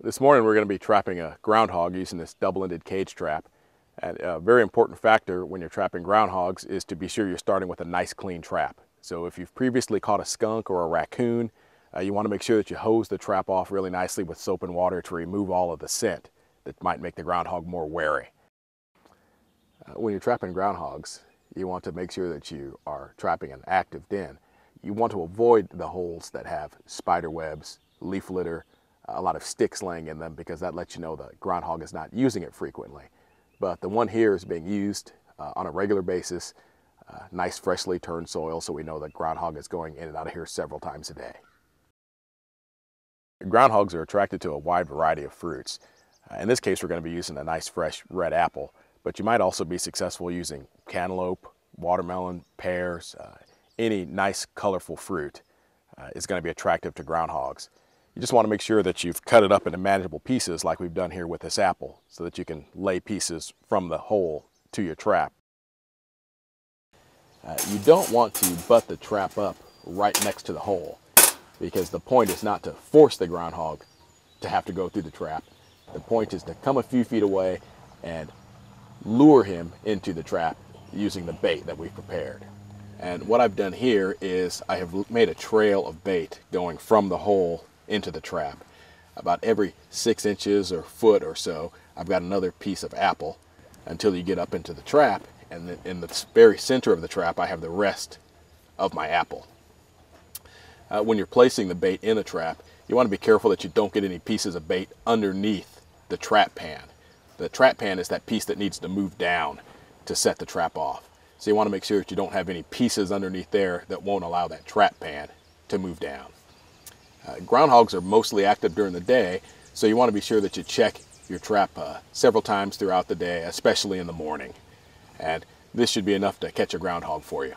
This morning we're going to be trapping a groundhog using this double-ended cage trap. And a very important factor when you're trapping groundhogs is to be sure you're starting with a nice clean trap. So if you've previously caught a skunk or a raccoon, you want to make sure that you hose the trap off really nicely with soap and water to remove all of the scent that might make the groundhog more wary. When you're trapping groundhogs, you want to make sure that you are trapping an active den. You want to avoid the holes that have spider webs, leaf litter, a lot of sticks laying in them, because that lets you know the groundhog is not using it frequently. But the one here is being used on a regular basis, nice freshly turned soil, so we know that groundhog is going in and out of here several times a day. Groundhogs are attracted to a wide variety of fruits. In this case, we're going to be using a nice fresh red apple, but you might also be successful using cantaloupe, watermelon, pears, any nice colorful fruit is going to be attractive to groundhogs. You just want to make sure that you've cut it up into manageable pieces like we've done here with this apple, so that you can lay pieces from the hole to your trap. You don't want to butt the trap up right next to the hole, because the point is not to force the groundhog to have to go through the trap. The point is to come a few feet away and lure him into the trap using the bait that we've prepared. And what I've done here is I have made a trail of bait going from the hole into the trap. About every 6 inches or foot or so, I've got another piece of apple until you get up into the trap, and then in the very center of the trap I have the rest of my apple. When you're placing the bait in the trap, you want to be careful that you don't get any pieces of bait underneath the trap pan. The trap pan is that piece that needs to move down to set the trap off. So you want to make sure that you don't have any pieces underneath there that won't allow that trap pan to move down. Groundhogs are mostly active during the day, so you want to be sure that you check your trap several times throughout the day, especially in the morning. And this should be enough to catch a groundhog for you.